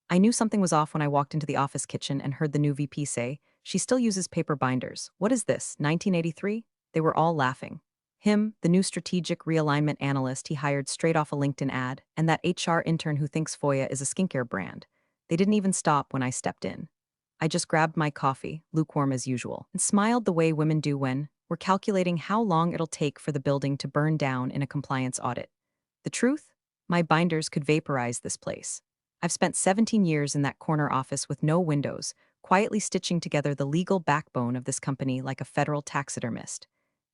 I knew something was off when I walked into the office kitchen and heard the new VP say, "She still uses paper binders. What is this, 1983?" They were all laughing. Him, the new strategic realignment analyst he hired straight off a LinkedIn ad, and that HR intern who thinks Foya is a skincare brand. They didn't even stop when I stepped in. I just grabbed my coffee, lukewarm as usual, and smiled the way women do when we're calculating how long it'll take for the building to burn down in a compliance audit. The truth? My binders could vaporize this place. I've spent 17 years in that corner office with no windows, quietly stitching together the legal backbone of this company like a federal taxidermist.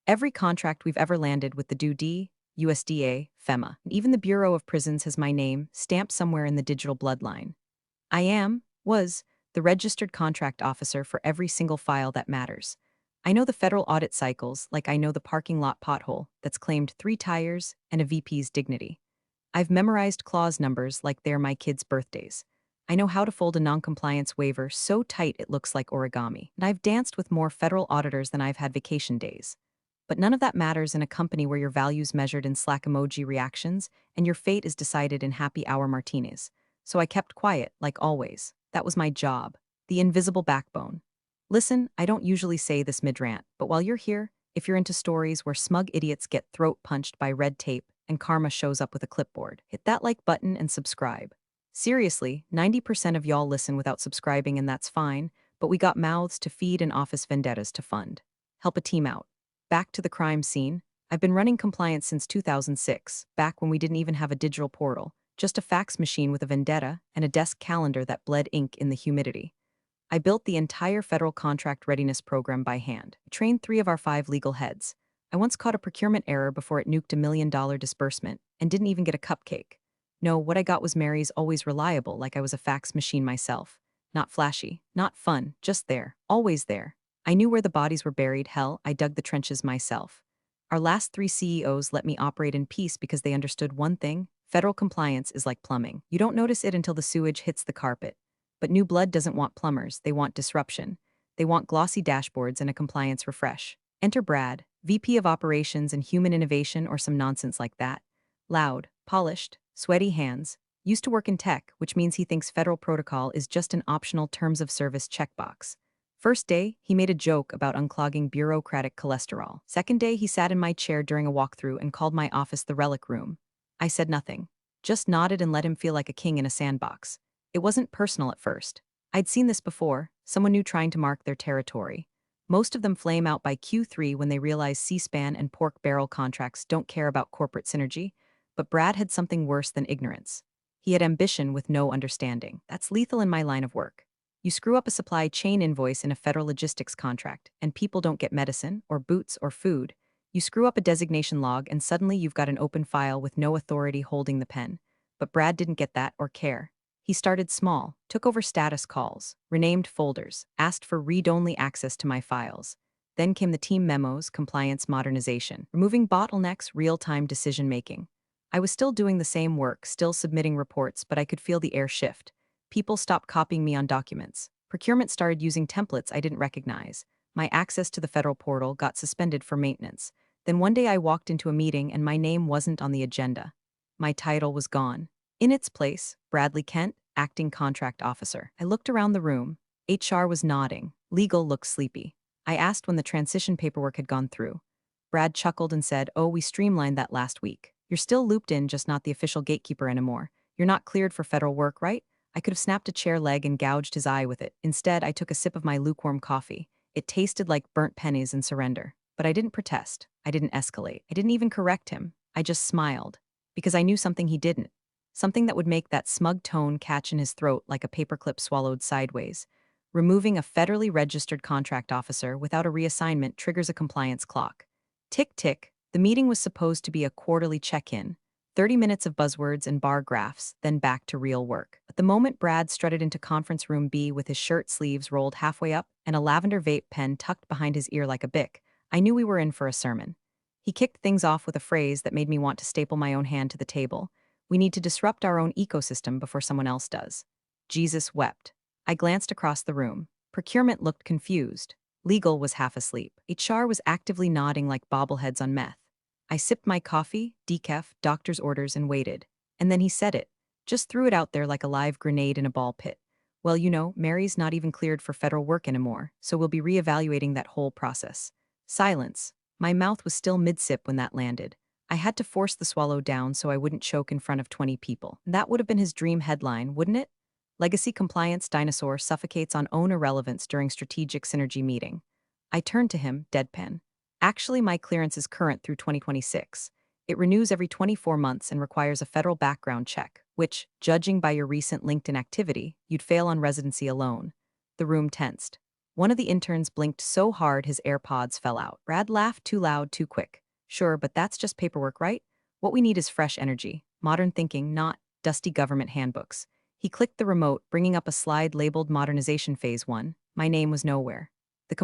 Every contract we've ever landed with the DoD, USDA, FEMA, and even the Bureau of Prisons has my name stamped somewhere in the digital bloodline. Was, the registered contract officer for every single file that matters. I know the federal audit cycles like I know the parking lot pothole that's claimed 3 tires and a VP's dignity. I've memorized clause numbers like they're my kids' birthdays. I know how to fold a noncompliance waiver so tight it looks like origami. And I've danced with more federal auditors than I've had vacation days. But none of that matters in a company where your value's measured in Slack emoji reactions and your fate is decided in happy hour martinis. So I kept quiet, like always. That was my job. The invisible backbone. Listen, I don't usually say this mid-rant, but while you're here, if you're into stories where smug idiots get throat punched by red tape and karma shows up with a clipboard, hit that like button and subscribe. Seriously, 90% of y'all listen without subscribing and that's fine, but we got mouths to feed and office vendettas to fund. Help a team out. Back to the crime scene. I've been running compliance since 2006, back when we didn't even have a digital portal, just a fax machine with a vendetta and a desk calendar that bled ink in the humidity. I built the entire federal contract readiness program by hand, trained 3 of our 5 legal heads. I once caught a procurement error before it nuked $1 million disbursement and didn't even get a cupcake. No, what I got was Mary's always reliable, like I was a fax machine myself. Not flashy, not fun, just there, always there. I knew where the bodies were buried, hell, I dug the trenches myself. Our last 3 CEOs let me operate in peace because they understood one thing: federal compliance is like plumbing. You don't notice it until the sewage hits the carpet. But new blood doesn't want plumbers, they want disruption. They want glossy dashboards and a compliance refresh. Enter Brad, VP of Operations and Human Innovation or some nonsense like that. Loud, polished, sweaty hands. Used to work in tech, which means he thinks federal protocol is just an optional terms of service checkbox. First day, he made a joke about unclogging bureaucratic cholesterol. Second day, he sat in my chair during a walkthrough and called my office the relic room. I said nothing. Just nodded and let him feel like a king in a sandbox. It wasn't personal at first. I'd seen this before, someone new trying to mark their territory. Most of them flame out by Q3 when they realize C-SPAN and pork barrel contracts don't care about corporate synergy, but Brad had something worse than ignorance. He had ambition with no understanding. That's lethal in my line of work. You screw up a supply chain invoice in a federal logistics contract, and people don't get medicine, or boots, or food. You screw up a designation log, and suddenly you've got an open file with no authority holding the pen. But Brad didn't get that or care. He started small, took over status calls, renamed folders, asked for read-only access to my files. Then came the team memos, compliance modernization, removing bottlenecks, real-time decision-making. I was still doing the same work, still submitting reports, but I could feel the air shift. People stopped copying me on documents. Procurement started using templates I didn't recognize. My access to the federal portal got suspended for maintenance. Then one day I walked into a meeting and my name wasn't on the agenda. My title was gone. In its place, Bradley Kent, acting contract officer. I looked around the room. HR was nodding. Legal looked sleepy. I asked when the transition paperwork had gone through. Brad chuckled and said, "Oh, we streamlined that last week. You're still looped in, just not the official gatekeeper anymore. You're not cleared for federal work, right?" I could have snapped a chair leg and gouged his eye with it. Instead, I took a sip of my lukewarm coffee. It tasted like burnt pennies and surrender. But I didn't protest. I didn't escalate. I didn't even correct him. I just smiled. Because I knew something he didn't. Something that would make that smug tone catch in his throat like a paperclip swallowed sideways. Removing a federally registered contract officer without a reassignment triggers a compliance clock. Tick tick, the meeting was supposed to be a quarterly check-in. 30 minutes of buzzwords and bar graphs, then back to real work. But the moment Brad strutted into conference room B with his shirt sleeves rolled halfway up and a lavender vape pen tucked behind his ear like a bic, I knew we were in for a sermon. He kicked things off with a phrase that made me want to staple my own hand to the table. We need to disrupt our own ecosystem before someone else does. Jesus wept. I glanced across the room. Procurement looked confused. Legal was half asleep. HR was actively nodding like bobbleheads on meth. I sipped my coffee, decaf, doctor's orders, and waited. And then he said it. Just threw it out there like a live grenade in a ball pit. Well, Mary's not even cleared for federal work anymore, so we'll be reevaluating that whole process. Silence. My mouth was still mid-sip when that landed. I had to force the swallow down so I wouldn't choke in front of 20 people. That would have been his dream headline, wouldn't it? Legacy compliance dinosaur suffocates on own irrelevance during strategic synergy meeting. I turned to him, deadpan. Actually, my clearance is current through 2026. It renews every 24 months and requires a federal background check, which, judging by your recent LinkedIn activity, you'd fail on residency alone. The room tensed. One of the interns blinked so hard his AirPods fell out. Brad laughed too loud, too quick. Sure, but that's just paperwork, right? What we need is fresh energy, modern thinking, not dusty government handbooks. He clicked the remote, bringing up a slide labeled Modernization Phase 1. My name was nowhere. The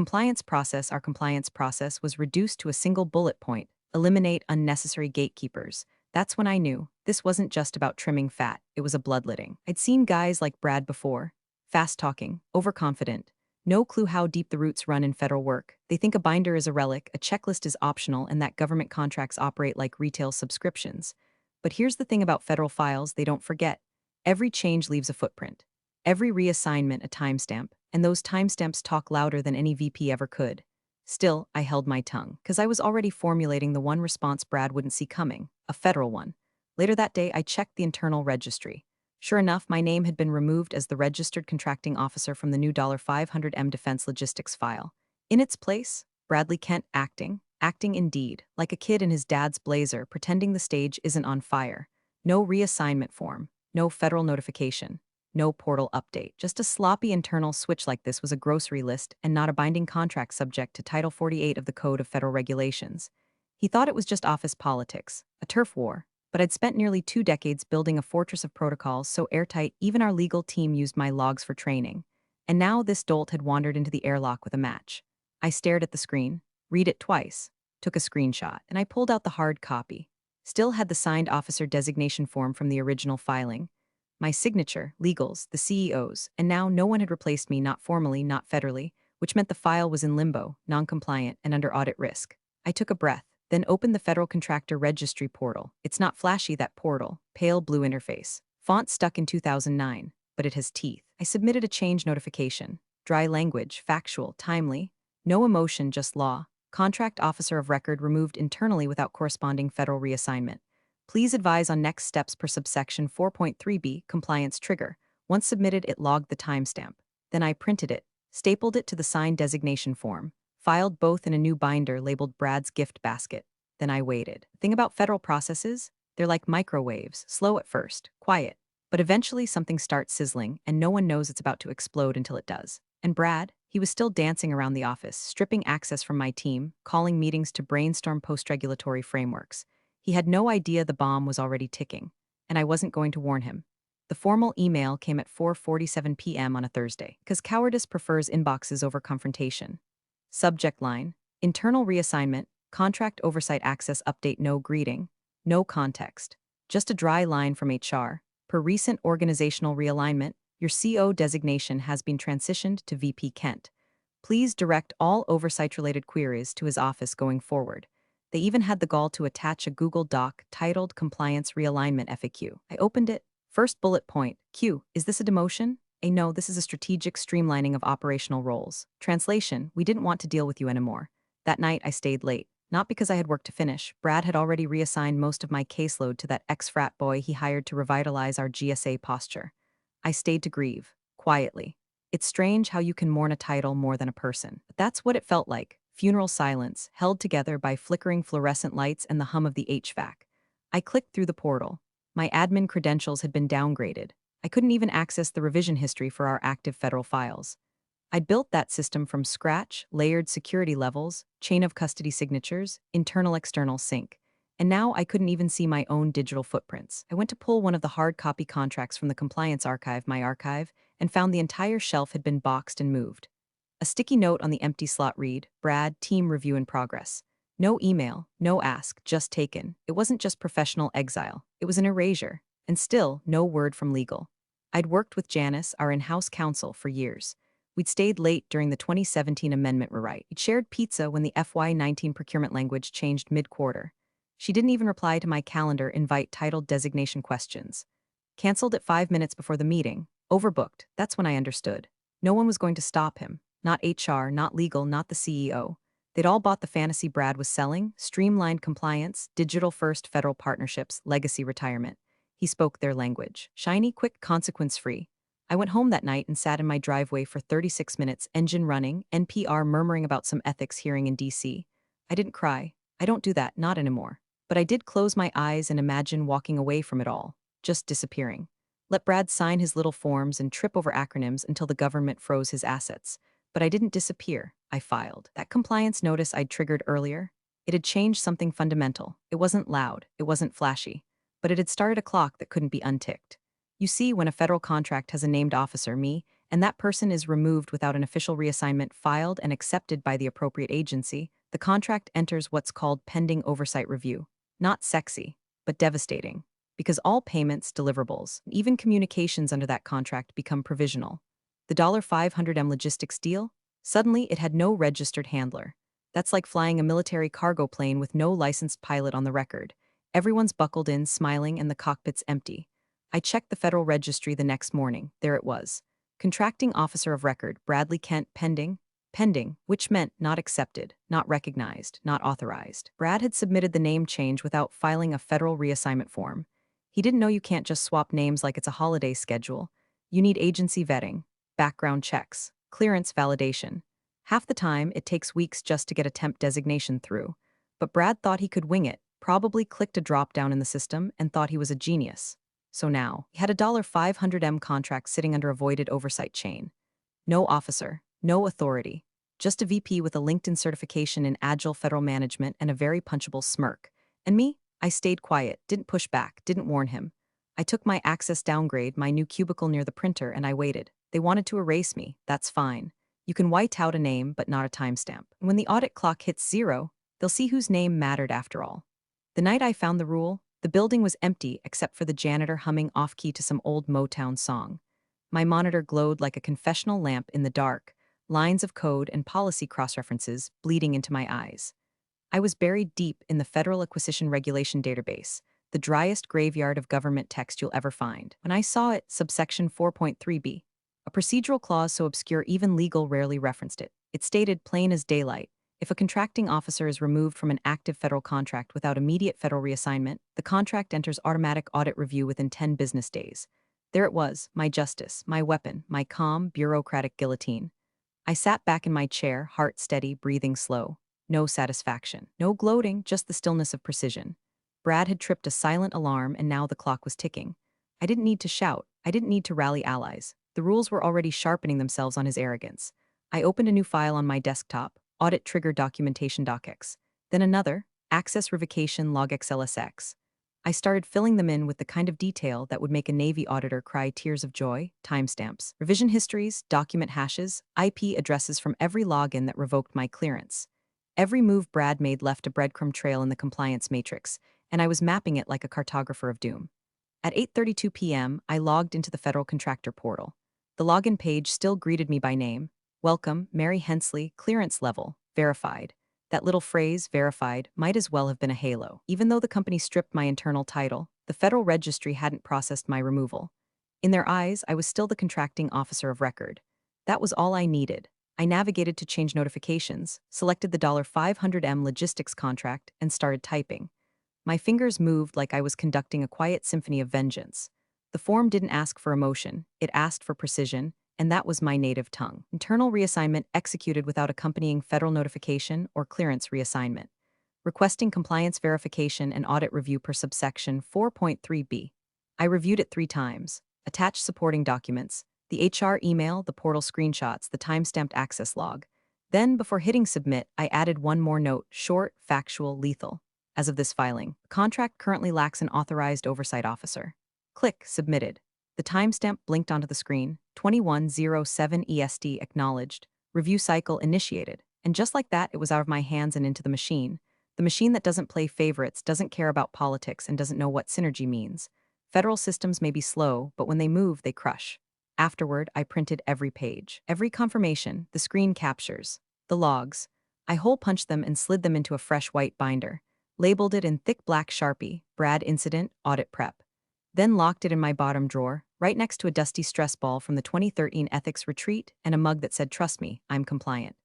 our compliance process was reduced to a single bullet point: eliminate unnecessary gatekeepers. That's when I knew this wasn't just about trimming fat, it was a bloodletting. I'd seen guys like Brad before. Fast-talking, overconfident. No clue how deep the roots run in federal work. They think a binder is a relic, a checklist is optional, and that government contracts operate like retail subscriptions. But here's the thing about federal files they don't forget. Every change leaves a footprint. Every reassignment a timestamp, and those timestamps talk louder than any VP ever could. Still, I held my tongue, because I was already formulating the one response Brad wouldn't see coming, a federal one. Later that day, I checked the internal registry. Sure enough, my name had been removed as the registered contracting officer from the new $500M defense logistics file. In its place, Bradley Kent acting indeed, like a kid in his dad's blazer, pretending the stage isn't on fire. No reassignment form, no federal notification, no portal update. Just a sloppy internal switch like this was a grocery list and not a binding contract subject to Title 48 of the Code of Federal Regulations. He thought it was just office politics, a turf war, but I'd spent nearly 2 decades building a fortress of protocols so airtight even our legal team used my logs for training. And now this dolt had wandered into the airlock with a match. I stared at the screen, read it twice, took a screenshot, and I pulled out the hard copy. Still had the signed officer designation form from the original filing. My signature, legals, the CEOs, and now no one had replaced me, not formally, not federally, which meant the file was in limbo, non-compliant, and under audit risk. I took a breath, then opened the Federal Contractor Registry portal. It's not flashy, that portal. Pale blue interface. Font stuck in 2009, but it has teeth. I submitted a change notification. Dry language, factual, timely. No emotion, just law. Contract officer of record removed internally without corresponding federal reassignment. Please advise on next steps per subsection 4.3b, compliance trigger. Once submitted, it logged the timestamp. Then I printed it, stapled it to the signed designation form, filed both in a new binder labeled Brad's gift basket. Then I waited. The thing about federal processes, they're like microwaves, slow at first, quiet. But eventually something starts sizzling, and no one knows it's about to explode until it does. And Brad, he was still dancing around the office, stripping access from my team, calling meetings to brainstorm post-regulatory frameworks. He had no idea the bomb was already ticking, and I wasn't going to warn him. The formal email came at 4:47 p.m. on a Thursday, because cowardice prefers inboxes over confrontation. Subject line: internal reassignment, contract oversight access update, no greeting, no context. Just a dry line from HR. Per recent organizational realignment, your CO designation has been transitioned to VP Kent. Please direct all oversight-related queries to his office going forward. They even had the gall to attach a Google Doc titled Compliance Realignment FAQ. I opened it. First bullet point. Q. Is this a demotion? A. No, this is a strategic streamlining of operational roles. Translation. We didn't want to deal with you anymore. That night, I stayed late. Not because I had work to finish. Brad had already reassigned most of my caseload to that ex-frat boy he hired to revitalize our GSA posture. I stayed to grieve. Quietly. It's strange how you can mourn a title more than a person. But that's what it felt like. Funeral silence, held together by flickering fluorescent lights and the hum of the HVAC. I clicked through the portal. My admin credentials had been downgraded. I couldn't even access the revision history for our active federal files. I'd built that system from scratch, layered security levels, chain of custody signatures, internal-external sync. And now I couldn't even see my own digital footprints. I went to pull one of the hard copy contracts from the compliance archive, my archive, and found the entire shelf had been boxed and moved. A sticky note on the empty slot read, Brad, team review in progress. No email, no ask, just taken. It wasn't just professional exile. It was an erasure. And still, no word from legal. I'd worked with Janice, our in-house counsel, for years. We'd stayed late during the 2017 amendment rewrite. We'd shared pizza when the FY19 procurement language changed mid-quarter. She didn't even reply to my calendar invite titled designation questions. Cancelled at 5 minutes before the meeting. Overbooked. That's when I understood. No one was going to stop him. Not HR, not legal, not the CEO. They'd all bought the fantasy Brad was selling: streamlined compliance, digital-first federal partnerships, legacy retirement. He spoke their language. Shiny, quick, consequence-free. I went home that night and sat in my driveway for 36 minutes, engine running, NPR murmuring about some ethics hearing in DC. I didn't cry. I don't do that, not anymore. But I did close my eyes and imagine walking away from it all, just disappearing. Let Brad sign his little forms and trip over acronyms until the government froze his assets. But I didn't disappear. I filed. That compliance notice I'd triggered earlier, it had changed something fundamental. It wasn't loud, it wasn't flashy, but it had started a clock that couldn't be unticked. You see, when a federal contract has a named officer, me, and that person is removed without an official reassignment filed and accepted by the appropriate agency, the contract enters what's called pending oversight review. Not sexy, but devastating. Because all payments, deliverables, and even communications under that contract become provisional. The $500M logistics deal? Suddenly, it had no registered handler. That's like flying a military cargo plane with no licensed pilot on the record. Everyone's buckled in, smiling, and the cockpit's empty. I checked the Federal Registry the next morning. There it was. Contracting Officer of Record, Bradley Kent, pending. Pending, which meant not accepted, not recognized, not authorized. Brad had submitted the name change without filing a federal reassignment form. He didn't know you can't just swap names like it's a holiday schedule. You need agency vetting, background checks, clearance validation. Half the time, it takes weeks just to get a temp designation through. But Brad thought he could wing it, probably clicked a drop-down in the system and thought he was a genius. So now, he had a $500M contract sitting under a voided oversight chain. No officer, no authority, just a VP with a LinkedIn certification in agile federal management and a very punchable smirk. And me? I stayed quiet, didn't push back, didn't warn him. I took my access downgrade, my new cubicle near the printer, and I waited. They wanted to erase me. That's fine. You can white out a name, but not a timestamp. When the audit clock hits 0, they'll see whose name mattered after all. The night I found the rule, the building was empty except for the janitor humming off-key to some old Motown song. My monitor glowed like a confessional lamp in the dark, lines of code and policy cross-references bleeding into my eyes. I was buried deep in the Federal Acquisition Regulation database, the driest graveyard of government text you'll ever find. When I saw it, subsection 4.3b, a procedural clause so obscure even legal rarely referenced it. It stated plain as daylight: if a contracting officer is removed from an active federal contract without immediate federal reassignment, the contract enters automatic audit review within 10 business days. There it was, my justice, my weapon, my calm, bureaucratic guillotine. I sat back in my chair, heart steady, breathing slow. No satisfaction, no gloating, just the stillness of precision. Brad had tripped a silent alarm and now the clock was ticking. I didn't need to shout. I didn't need to rally allies. The rules were already sharpening themselves on his arrogance. I opened a new file on my desktop, Audit Trigger Documentation docx. Then another, Access Revocation Log XLSX. I started filling them in with the kind of detail that would make a Navy auditor cry tears of joy: timestamps, revision histories, document hashes, IP addresses from every login that revoked my clearance. Every move Brad made left a breadcrumb trail in the compliance matrix, and I was mapping it like a cartographer of doom. At 8:32 p.m., I logged into the Federal Contractor portal. The login page still greeted me by name. Welcome, Mary Hensley, clearance level, verified. That little phrase, verified, might as well have been a halo. Even though the company stripped my internal title, the Federal Registry hadn't processed my removal. In their eyes, I was still the contracting officer of record. That was all I needed. I navigated to change notifications, selected the $500M logistics contract, and started typing. My fingers moved like I was conducting a quiet symphony of vengeance. The form didn't ask for emotion, it asked for precision, and that was my native tongue. Internal reassignment executed without accompanying federal notification or clearance reassignment. Requesting compliance verification and audit review per subsection 4.3b. I reviewed it 3 times. Attached supporting documents, the HR email, the portal screenshots, the timestamped access log. Then, before hitting submit, I added one more note: short, factual, lethal. As of this filing, the contract currently lacks an authorized oversight officer. Click Submitted. The timestamp blinked onto the screen: 2107 EST acknowledged, review cycle initiated. And just like that, it was out of my hands and into the machine. The machine that doesn't play favorites, doesn't care about politics, and doesn't know what synergy means. Federal systems may be slow, but when they move, they crush. Afterward, I printed every page, every confirmation, the screen captures, the logs. I hole-punched them and slid them into a fresh white binder. Labeled it in thick black Sharpie: Brad Incident, Audit Prep. then locked it in my bottom drawer, right next to a dusty stress ball from the 2013 ethics retreat and a mug that said, "Trust me, I'm compliant."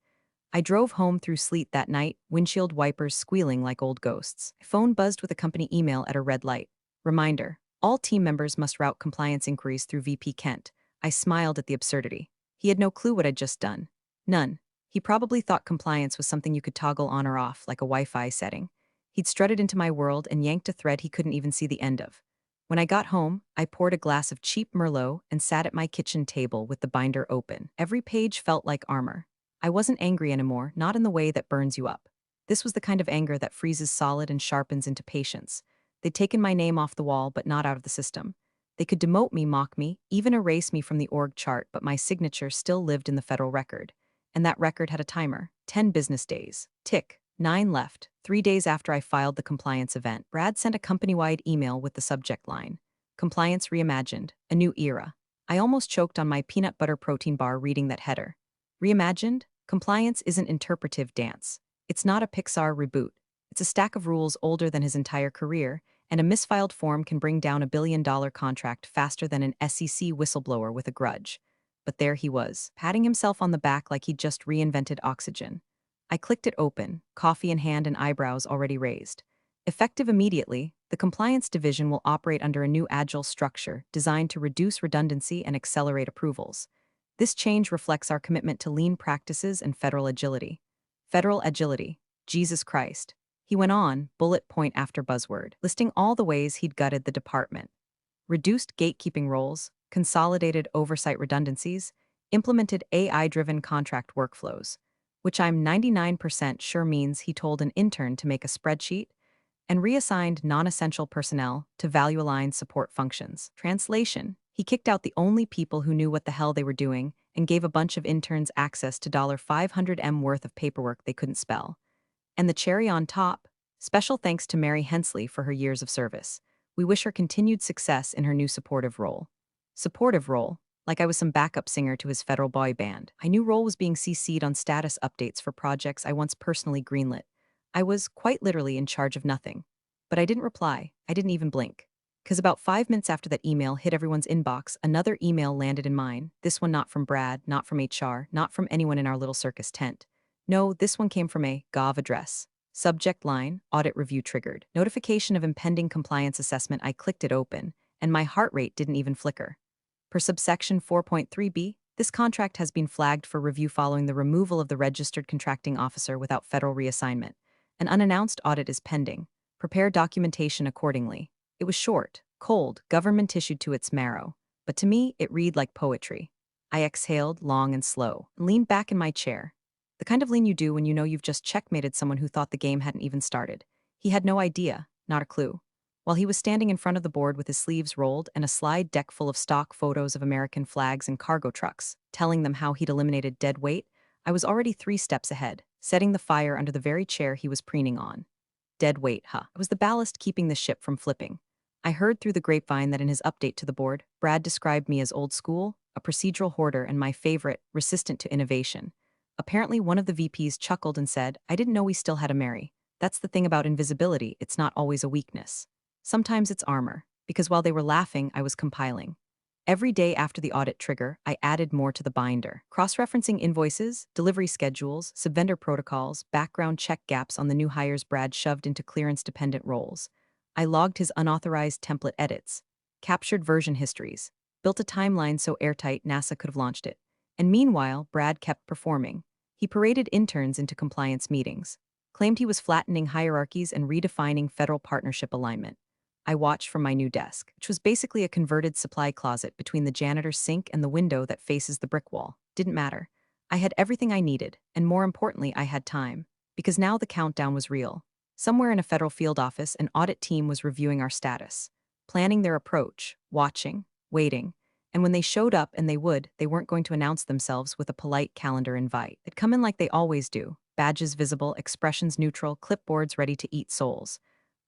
I drove home through sleet that night, windshield wipers squealing like old ghosts. My phone buzzed with a company email at a red light. Reminder: all team members must route compliance inquiries through VP Kent. I smiled at the absurdity. He had no clue what I'd just done. None. He probably thought compliance was something you could toggle on or off, like a Wi-Fi setting. He'd strutted into my world and yanked a thread he couldn't even see the end of. When I got home, I poured a glass of cheap Merlot and sat at my kitchen table with the binder open. Every page felt like armor. I wasn't angry anymore, not in the way that burns you up. This was the kind of anger that freezes solid and sharpens into patience. They'd taken my name off the wall, but not out of the system. They could demote me, mock me, even erase me from the org chart, but my signature still lived in the federal record. And that record had a timer: 10 business days. Tick. 9 left. 3 days after I filed the compliance event, Brad sent a company-wide email with the subject line: "Compliance Reimagined, a New Era." I almost choked on my peanut butter protein bar reading that header. Reimagined? Compliance isn't interpretive dance. It's not a Pixar reboot. It's a stack of rules older than his entire career, and a misfiled form can bring down $1 billion contract faster than an SEC whistleblower with a grudge. But there he was, patting himself on the back like he'd just reinvented oxygen. I clicked it open, coffee in hand and eyebrows already raised. Effective immediately, the compliance division will operate under a new agile structure designed to reduce redundancy and accelerate approvals. This change reflects our commitment to lean practices and federal agility. Federal agility. Jesus Christ. He went on, bullet point after buzzword, listing all the ways he'd gutted the department. Reduced gatekeeping roles, consolidated oversight redundancies, implemented AI-driven contract workflows, which I'm 99% sure means he told an intern to make a spreadsheet, and reassigned non-essential personnel to value-aligned support functions. Translation: he kicked out the only people who knew what the hell they were doing and gave a bunch of interns access to $500M worth of paperwork they couldn't spell. And the cherry on top: special thanks to Mary Hensley for her years of service. We wish her continued success in her new supportive role. Supportive role? Like I was some backup singer to his federal boy band. I knew role was being CC'd on status updates for projects I once personally greenlit. I was, quite literally, in charge of nothing. But I didn't reply. I didn't even blink. Because about 5 minutes after that email hit everyone's inbox, another email landed in mine. This one not from Brad, not from HR, not from anyone in our little circus tent. No, this one came from a Gov address. Subject line: audit review triggered. Notification of impending compliance assessment. I clicked it open, and my heart rate didn't even flicker. Per subsection 4.3b, this contract has been flagged for review following the removal of the registered contracting officer without federal reassignment. An unannounced audit is pending. Prepare documentation accordingly. It was short, cold, government issued to its marrow. But to me, it read like poetry. I exhaled, long and slow, and leaned back in my chair. The kind of lean you do when you know you've just checkmated someone who thought the game hadn't even started. He had no idea, not a clue. While he was standing in front of the board with his sleeves rolled and a slide deck full of stock photos of American flags and cargo trucks, telling them how he'd eliminated dead weight, I was already 3 steps ahead, setting the fire under the very chair he was preening on. Dead weight, huh? It was the ballast keeping the ship from flipping. I heard through the grapevine that in his update to the board, Brad described me as old school, a procedural hoarder, and my favorite, resistant to innovation. Apparently one of the VPs chuckled and said, "I didn't know we still had a Mary. That's the thing about invisibility, it's not always a weakness. Sometimes it's armor," because while they were laughing, I was compiling. Every day after the audit trigger, I added more to the binder, cross-referencing invoices, delivery schedules, subvendor protocols, background check gaps on the new hires Brad shoved into clearance-dependent roles. I logged his unauthorized template edits, captured version histories, built a timeline so airtight NASA could have launched it. And meanwhile, Brad kept performing. He paraded interns into compliance meetings, claimed he was flattening hierarchies and redefining federal partnership alignment. I watched from my new desk, which was basically a converted supply closet between the janitor's sink and the window that faces the brick wall. Didn't matter. I had everything I needed, and more importantly, I had time. Because now the countdown was real. Somewhere in a federal field office, an audit team was reviewing our status, planning their approach, watching, waiting. And when they showed up, and they weren't going to announce themselves with a polite calendar invite. They'd come in like they always do, badges visible, expressions neutral, clipboards ready to eat souls.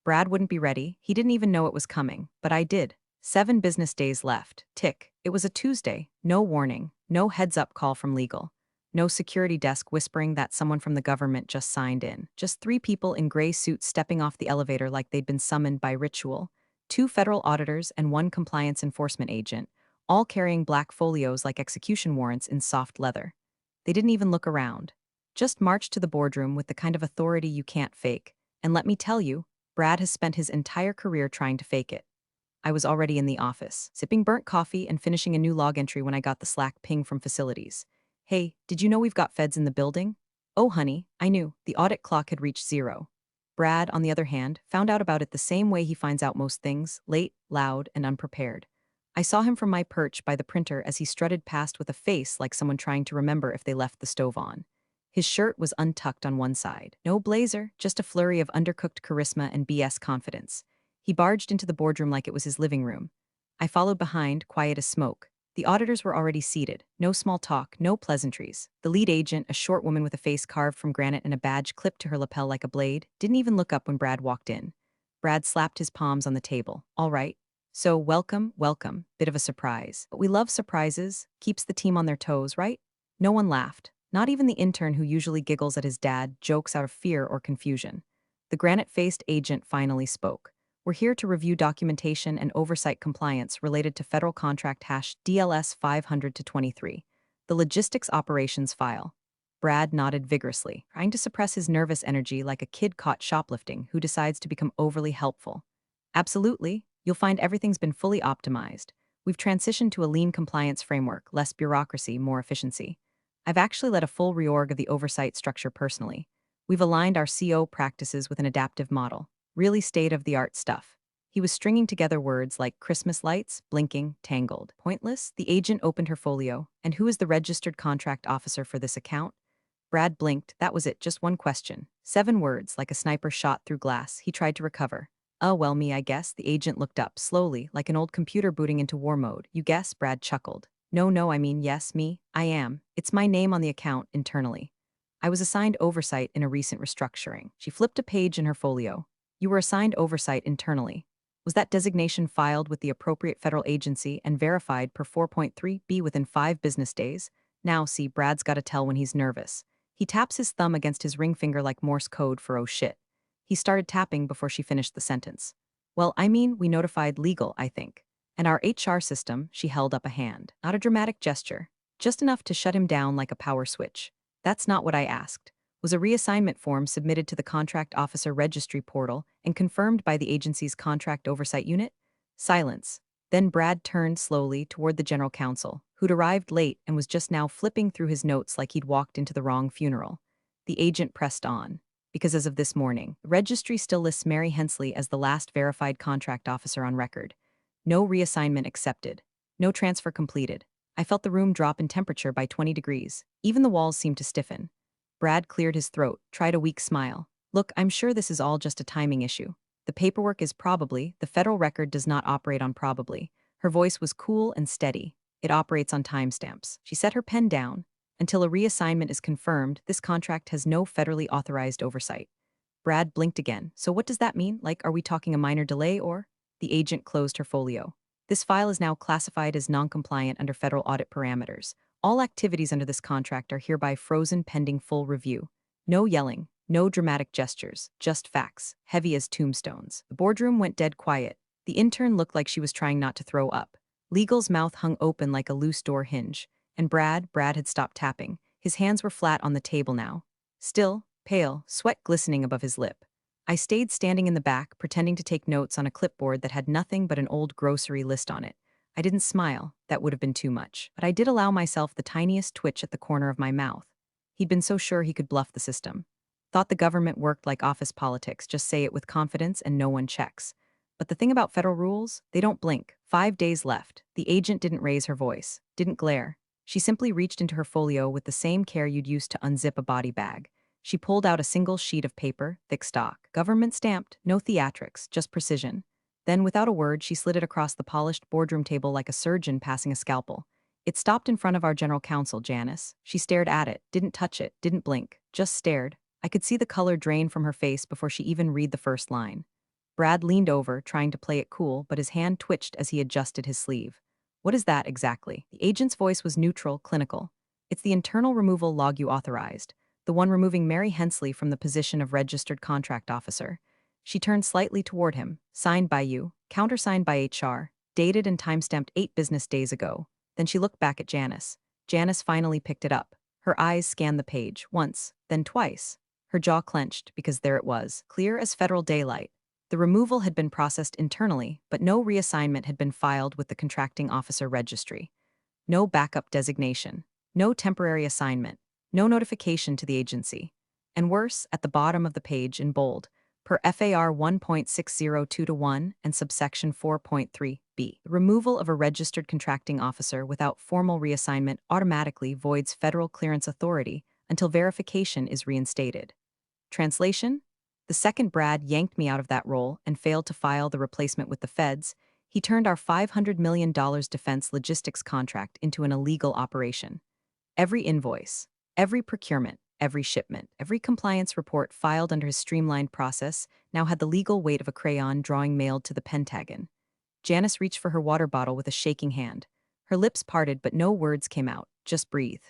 Brad wouldn't be ready. He didn't even know it was coming, but I did. 7 business days left. Tick. It was a Tuesday. No warning. No heads-up call from legal. No security desk whispering that someone from the government just signed in. Just 3 people in gray suits stepping off the elevator like they'd been summoned by ritual. 2 federal auditors and 1 compliance enforcement agent, all carrying black folios like execution warrants in soft leather. They didn't even look around. Just marched to the boardroom with the kind of authority you can't fake. And let me tell you, Brad has spent his entire career trying to fake it. I was already in the office, sipping burnt coffee and finishing a new log entry when I got the Slack ping from facilities. Hey, did you know we've got feds in the building? Oh, honey, I knew. The audit clock had reached 0. Brad, on the other hand, found out about it the same way he finds out most things, late, loud, and unprepared. I saw him from my perch by the printer as he strutted past with a face like someone trying to remember if they left the stove on. His shirt was untucked on one side. No blazer, just a flurry of undercooked charisma and BS confidence. He barged into the boardroom like it was his living room. I followed behind, quiet as smoke. The auditors were already seated. No small talk, no pleasantries. The lead agent, a short woman with a face carved from granite and a badge clipped to her lapel like a blade, didn't even look up when Brad walked in. Brad slapped his palms on the table. All right. So, welcome, welcome. Bit of a surprise. But we love surprises. Keeps the team on their toes, right? No one laughed. Not even the intern who usually giggles at his dad jokes out of fear or confusion. The granite-faced agent finally spoke. We're here to review documentation and oversight compliance related to federal contract DLS 500-23, the logistics operations file. Brad nodded vigorously, trying to suppress his nervous energy like a kid caught shoplifting who decides to become overly helpful. Absolutely, you'll find everything's been fully optimized. We've transitioned to a lean compliance framework, less bureaucracy, more efficiency. I've actually led a full reorg of the oversight structure personally. We've aligned our CO practices with an adaptive model. Really state-of-the-art stuff. He was stringing together words like Christmas lights, blinking, tangled. Pointless, the agent opened her folio. And who is the registered contract officer for this account? Brad blinked. That was it, just one question. 7 words, like a sniper shot through glass. He tried to recover. Well, me, I guess. The agent looked up, slowly, like an old computer booting into war mode. You guess? Brad chuckled. No, I mean, yes, me. I am. It's my name on the account, internally. I was assigned oversight in a recent restructuring. She flipped a page in her folio. You were assigned oversight internally. Was that designation filed with the appropriate federal agency and verified per 4.3b within 5 business days? Now, see, Brad's gotta tell when he's nervous. He taps his thumb against his ring finger like Morse code for oh shit. He started tapping before she finished the sentence. Well, I mean, we notified legal, I think. And our HR system, she held up a hand. Not a dramatic gesture. Just enough to shut him down like a power switch. That's not what I asked. Was a reassignment form submitted to the Contract Officer Registry portal and confirmed by the agency's Contract Oversight Unit? Silence. Then Brad turned slowly toward the General Counsel, who'd arrived late and was just now flipping through his notes like he'd walked into the wrong funeral. The agent pressed on. Because as of this morning, the registry still lists Mary Hensley as the last verified contract officer on record. No reassignment accepted. No transfer completed. I felt the room drop in temperature by 20 degrees. Even the walls seemed to stiffen. Brad cleared his throat, tried a weak smile. Look, I'm sure this is all just a timing issue. The paperwork is probably, the federal record does not operate on probably. Her voice was cool and steady. It operates on timestamps. She set her pen down. Until a reassignment is confirmed, this contract has no federally authorized oversight. Brad blinked again. So what does that mean? Like, are we talking a minor delay or? The agent closed her folio. This file is now classified as non-compliant under federal audit parameters. All activities under this contract are hereby frozen pending full review. No yelling, no dramatic gestures, just facts, heavy as tombstones. The boardroom went dead quiet. The intern looked like she was trying not to throw up. Legal's mouth hung open like a loose door hinge. And Brad had stopped tapping. His hands were flat on the table now. Still, pale, sweat glistening above his lip. I stayed standing in the back, pretending to take notes on a clipboard that had nothing but an old grocery list on it. I didn't smile, that would have been too much, but I did allow myself the tiniest twitch at the corner of my mouth. He'd been so sure he could bluff the system. Thought the government worked like office politics, just say it with confidence and no one checks. But the thing about federal rules, they don't blink. 5 days left. The agent didn't raise her voice, didn't glare. She simply reached into her folio with the same care you'd use to unzip a body bag. She pulled out a single sheet of paper, thick stock, government stamped, no theatrics, just precision. Then, without a word, she slid it across the polished boardroom table like a surgeon passing a scalpel. It stopped in front of our general counsel, Janice. She stared at it, didn't touch it, didn't blink, just stared. I could see the color drain from her face before she even read the first line. Brad leaned over, trying to play it cool, but his hand twitched as he adjusted his sleeve. What is that exactly? The agent's voice was neutral, clinical. It's the internal removal log you authorized. The one removing Mary Hensley from the position of registered contract officer. She turned slightly toward him. Signed by you, countersigned by HR, dated and timestamped 8 business days ago. Then she looked back at Janice. Janice finally picked it up. Her eyes scanned the page, once, then twice. Her jaw clenched because there it was, clear as federal daylight. The removal had been processed internally, but no reassignment had been filed with the contracting officer registry. No backup designation. No temporary assignment. No notification to the agency. And worse, at the bottom of the page in bold, per FAR 1.602-1 and subsection 4.3b, the removal of a registered contracting officer without formal reassignment automatically voids federal clearance authority until verification is reinstated. Translation? The second Brad yanked me out of that role and failed to file the replacement with the feds, he turned our $500 million defense logistics contract into an illegal operation. Every invoice, every procurement, every shipment, every compliance report filed under his streamlined process now had the legal weight of a crayon drawing mailed to the Pentagon. Janice reached for her water bottle with a shaking hand. Her lips parted, but no words came out, just breathe.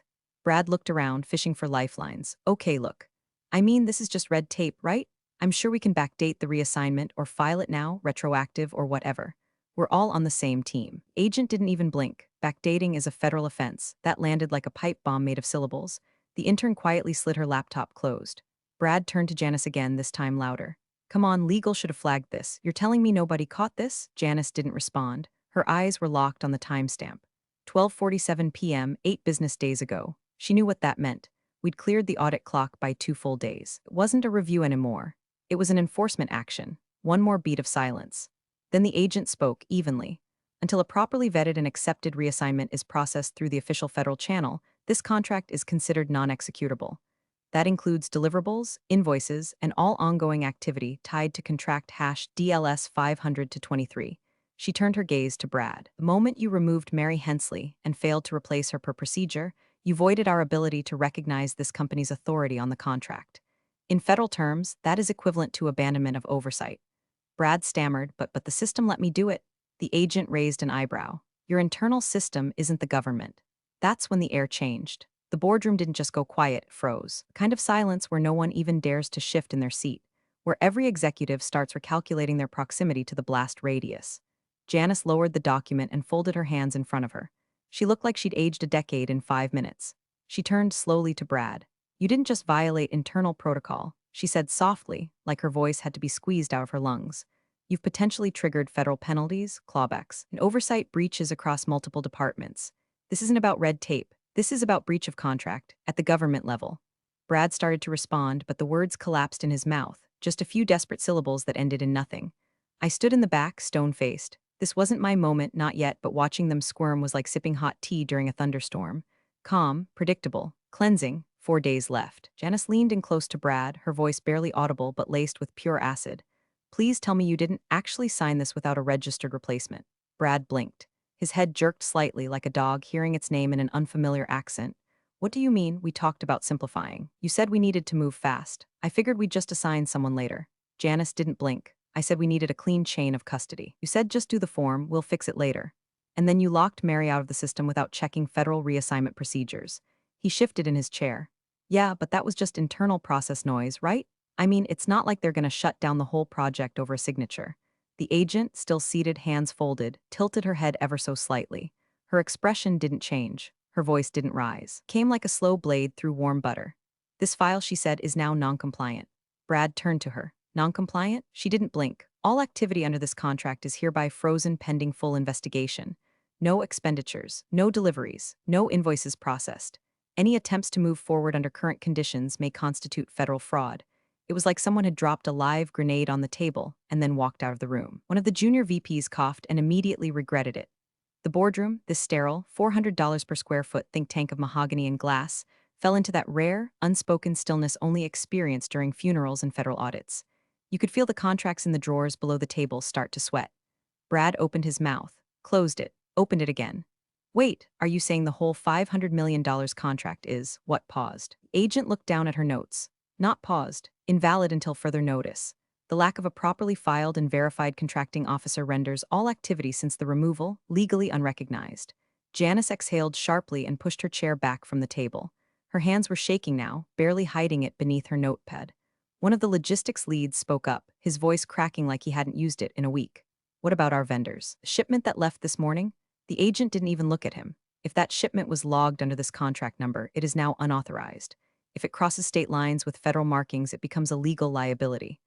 Brad looked around, fishing for lifelines. Okay, look. I mean, this is just red tape, right? I'm sure we can backdate the reassignment or file it now, retroactive or whatever. We're all on the same team. Agent didn't even blink. Backdating is a federal offense. That landed like a pipe bomb made of syllables. The intern quietly slid her laptop closed. Brad turned to Janice again, this time louder. Come on, legal should have flagged this. You're telling me nobody caught this? Janice didn't respond. Her eyes were locked on the timestamp. 12:47 p.m., 8 business days ago. She knew what that meant. We'd cleared the audit clock by 2 full days. It wasn't a review anymore. It was an enforcement action. One more beat of silence. Then the agent spoke evenly. Until a properly vetted and accepted reassignment is processed through the official federal channel, this contract is considered non-executable. That includes deliverables, invoices, and all ongoing activity tied to contract hash DLS 500-23. She turned her gaze to Brad. The moment you removed Mary Hensley and failed to replace her per procedure, you voided our ability to recognize this company's authority on the contract. In federal terms, that is equivalent to abandonment of oversight. Brad stammered, but the system let me do it. The agent raised an eyebrow. Your internal system isn't the government. That's when the air changed. The boardroom didn't just go quiet, it froze. A kind of silence where no one even dares to shift in their seat, where every executive starts recalculating their proximity to the blast radius. Janice lowered the document and folded her hands in front of her. She looked like she'd aged a decade in 5 minutes. She turned slowly to Brad. You didn't just violate internal protocol, she said softly, like her voice had to be squeezed out of her lungs. You've potentially triggered federal penalties, clawbacks, and oversight breaches across multiple departments. This isn't about red tape. This is about breach of contract, at the government level. Brad started to respond, but the words collapsed in his mouth, just a few desperate syllables that ended in nothing. I stood in the back, stone-faced. This wasn't my moment, not yet, but watching them squirm was like sipping hot tea during a thunderstorm. Calm, predictable, cleansing, 4 days left. Janice leaned in close to Brad, her voice barely audible but laced with pure acid. Please tell me you didn't actually sign this without a registered replacement. Brad blinked. His head jerked slightly like a dog hearing its name in an unfamiliar accent. What do you mean? We talked about simplifying. You said we needed to move fast. I figured we'd just assign someone later. Janice didn't blink. I said we needed a clean chain of custody. You said just do the form, we'll fix it later. And then you locked Mary out of the system without checking federal reassignment procedures. He shifted in his chair. Yeah, but that was just internal process noise, right? I mean, it's not like they're going to shut down the whole project over a signature. The agent, still seated, hands folded, tilted her head ever so slightly. Her expression didn't change. Her voice didn't rise. Came like a slow blade through warm butter. This file, she said, is now non-compliant. Brad turned to her. Non-compliant? She didn't blink. All activity under this contract is hereby frozen pending full investigation. No expenditures, no deliveries, no invoices processed. Any attempts to move forward under current conditions may constitute federal fraud. It was like someone had dropped a live grenade on the table and then walked out of the room. One of the junior VPs coughed and immediately regretted it. The boardroom, this sterile, $400 per square foot think tank of mahogany and glass, fell into that rare, unspoken stillness only experienced during funerals and federal audits. You could feel the contracts in the drawers below the table start to sweat. Brad opened his mouth, closed it, opened it again. Wait, are you saying the whole $500 million contract is what paused? Agent looked down at her notes. Not paused, invalid until further notice. The lack of a properly filed and verified contracting officer renders all activity since the removal legally unrecognized. Janice exhaled sharply and pushed her chair back from the table. Her hands were shaking now, barely hiding it beneath her notepad. One of the logistics leads spoke up, his voice cracking like he hadn't used it in a week. What about our vendors? The shipment that left this morning? The agent didn't even look at him. If that shipment was logged under this contract number, it is now unauthorized. If it crosses state lines with federal markings, it becomes a legal liability.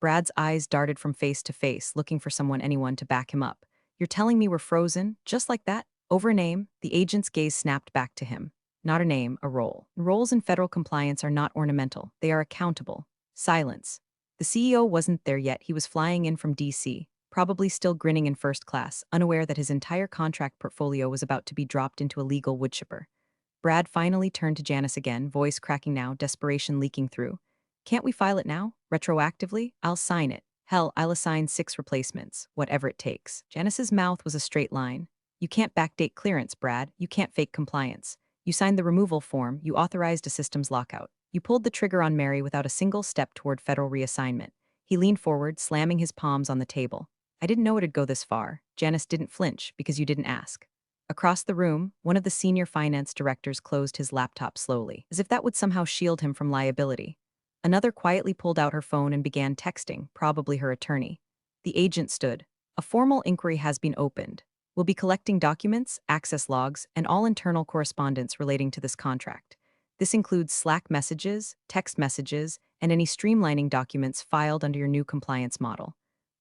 Brad's eyes darted from face to face, looking for anyone to back him up. You're telling me we're frozen? Just like that? Over a name, the agent's gaze snapped back to him. Not a name, a role. Roles in federal compliance are not ornamental. They are accountable. Silence. The CEO wasn't there yet. He was flying in from DC, probably still grinning in first class, unaware that his entire contract portfolio was about to be dropped into a legal woodchipper. Brad finally turned to Janice again, voice cracking now, desperation leaking through. Can't we file it now? Retroactively? I'll sign it. Hell, I'll assign 6 replacements, whatever it takes. Janice's mouth was a straight line. You can't backdate clearance, Brad. You can't fake compliance. You signed the removal form. You authorized a systems lockout. You pulled the trigger on Mary without a single step toward federal reassignment. He leaned forward, slamming his palms on the table. I didn't know it'd go this far. Janice didn't flinch because you didn't ask. Across the room, one of the senior finance directors closed his laptop slowly, as if that would somehow shield him from liability. Another quietly pulled out her phone and began texting, probably her attorney. The agent stood. A formal inquiry has been opened. We'll be collecting documents, access logs, and all internal correspondence relating to this contract. This includes Slack messages, text messages, and any streamlining documents filed under your new compliance model.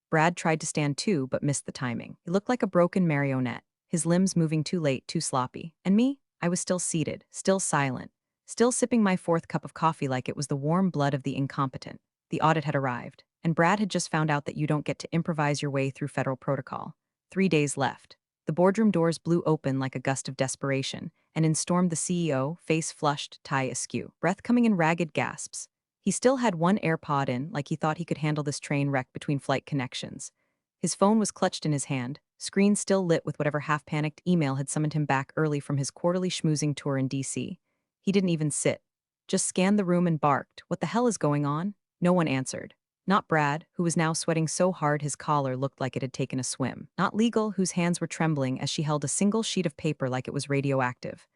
Brad tried to stand too, but missed the timing. He looked like a broken marionette, his limbs moving too late, too sloppy. And me? I was still seated, still silent, still sipping my 4th cup of coffee like it was the warm blood of the incompetent. The audit had arrived, and Brad had just found out that you don't get to improvise your way through federal protocol. 3 days left. The boardroom doors blew open like a gust of desperation, and in stormed the CEO, face flushed, tie askew, breath coming in ragged gasps. He still had one AirPod in, like he thought he could handle this train wreck between flight connections. His phone was clutched in his hand, screen still lit with whatever half-panicked email had summoned him back early from his quarterly schmoozing tour in DC. He didn't even sit. Just scanned the room and barked, "What the hell is going on?" No one answered. Not Brad, who was now sweating so hard his collar looked like it had taken a swim. Not Legal, whose hands were trembling as she held a single sheet of paper like it was radioactive.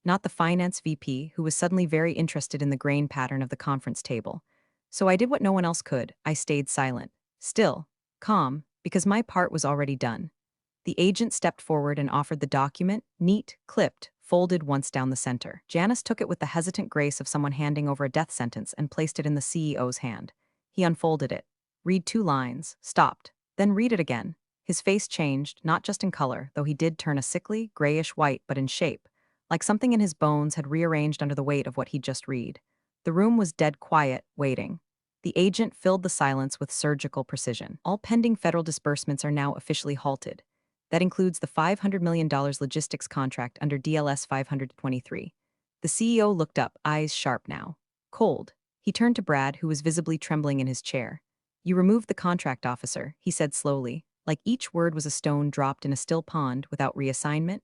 Not the finance VP, who was suddenly very interested in the grain pattern of the conference table. So I did what no one else could. I stayed silent. Still, calm, because my part was already done. The agent stepped forward and offered the document, neat, clipped, folded once down the center. Janice took it with the hesitant grace of someone handing over a death sentence and placed it in the CEO's hand. He unfolded it. Read 2 lines, stopped, then read it again. His face changed, not just in color, though he did turn a sickly, grayish white, but in shape, like something in his bones had rearranged under the weight of what he'd just read. The room was dead quiet, waiting. The agent filled the silence with surgical precision. All pending federal disbursements are now officially halted. That includes the $500 million logistics contract under DLS 523. The CEO looked up, eyes sharp now. Cold. He turned to Brad, who was visibly trembling in his chair. You removed the contract officer, he said slowly, like each word was a stone dropped in a still pond without reassignment.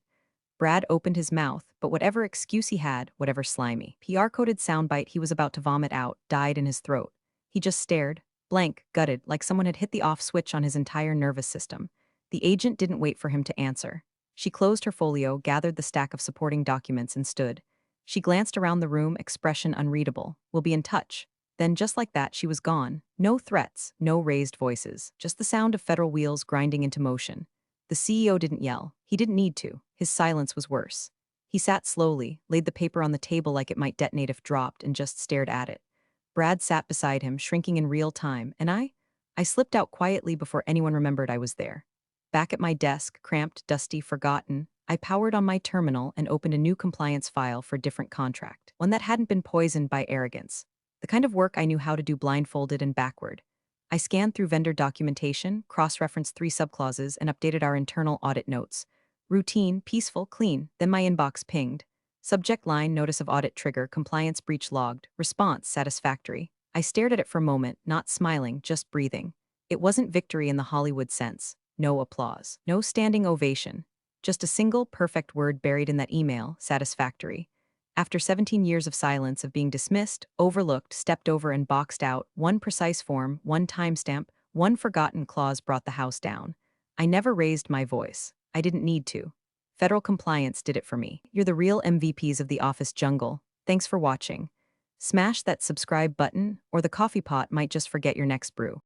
Brad opened his mouth, but whatever excuse he had, whatever slimy, PR-coded soundbite he was about to vomit out, died in his throat. He just stared, blank, gutted, like someone had hit the off switch on his entire nervous system. The agent didn't wait for him to answer. She closed her folio, gathered the stack of supporting documents, and stood. She glanced around the room, expression unreadable. We'll be in touch. Then, just like that, she was gone. No threats, no raised voices, just the sound of federal wheels grinding into motion. The CEO didn't yell. He didn't need to. His silence was worse. He sat slowly, laid the paper on the table like it might detonate if dropped, and just stared at it. Brad sat beside him, shrinking in real time, and I slipped out quietly before anyone remembered I was there. Back at my desk, cramped, dusty, forgotten, I powered on my terminal and opened a new compliance file for a different contract, one that hadn't been poisoned by arrogance. The kind of work I knew how to do blindfolded and backward. I scanned through vendor documentation, cross-referenced 3 subclauses, and updated our internal audit notes. Routine, peaceful, clean. Then my inbox pinged. Subject line, notice of audit trigger, compliance breach logged. Response, satisfactory. I stared at it for a moment, not smiling, just breathing. It wasn't victory in the Hollywood sense. No applause. No standing ovation. Just a single, perfect word buried in that email, satisfactory. After 17 years of silence, of being dismissed, overlooked, stepped over, and boxed out, one precise form, one timestamp, one forgotten clause brought the house down. I never raised my voice. I didn't need to. Federal compliance did it for me. You're the real MVPs of the office jungle. Thanks for watching. Smash that subscribe button, or the coffee pot might just forget your next brew.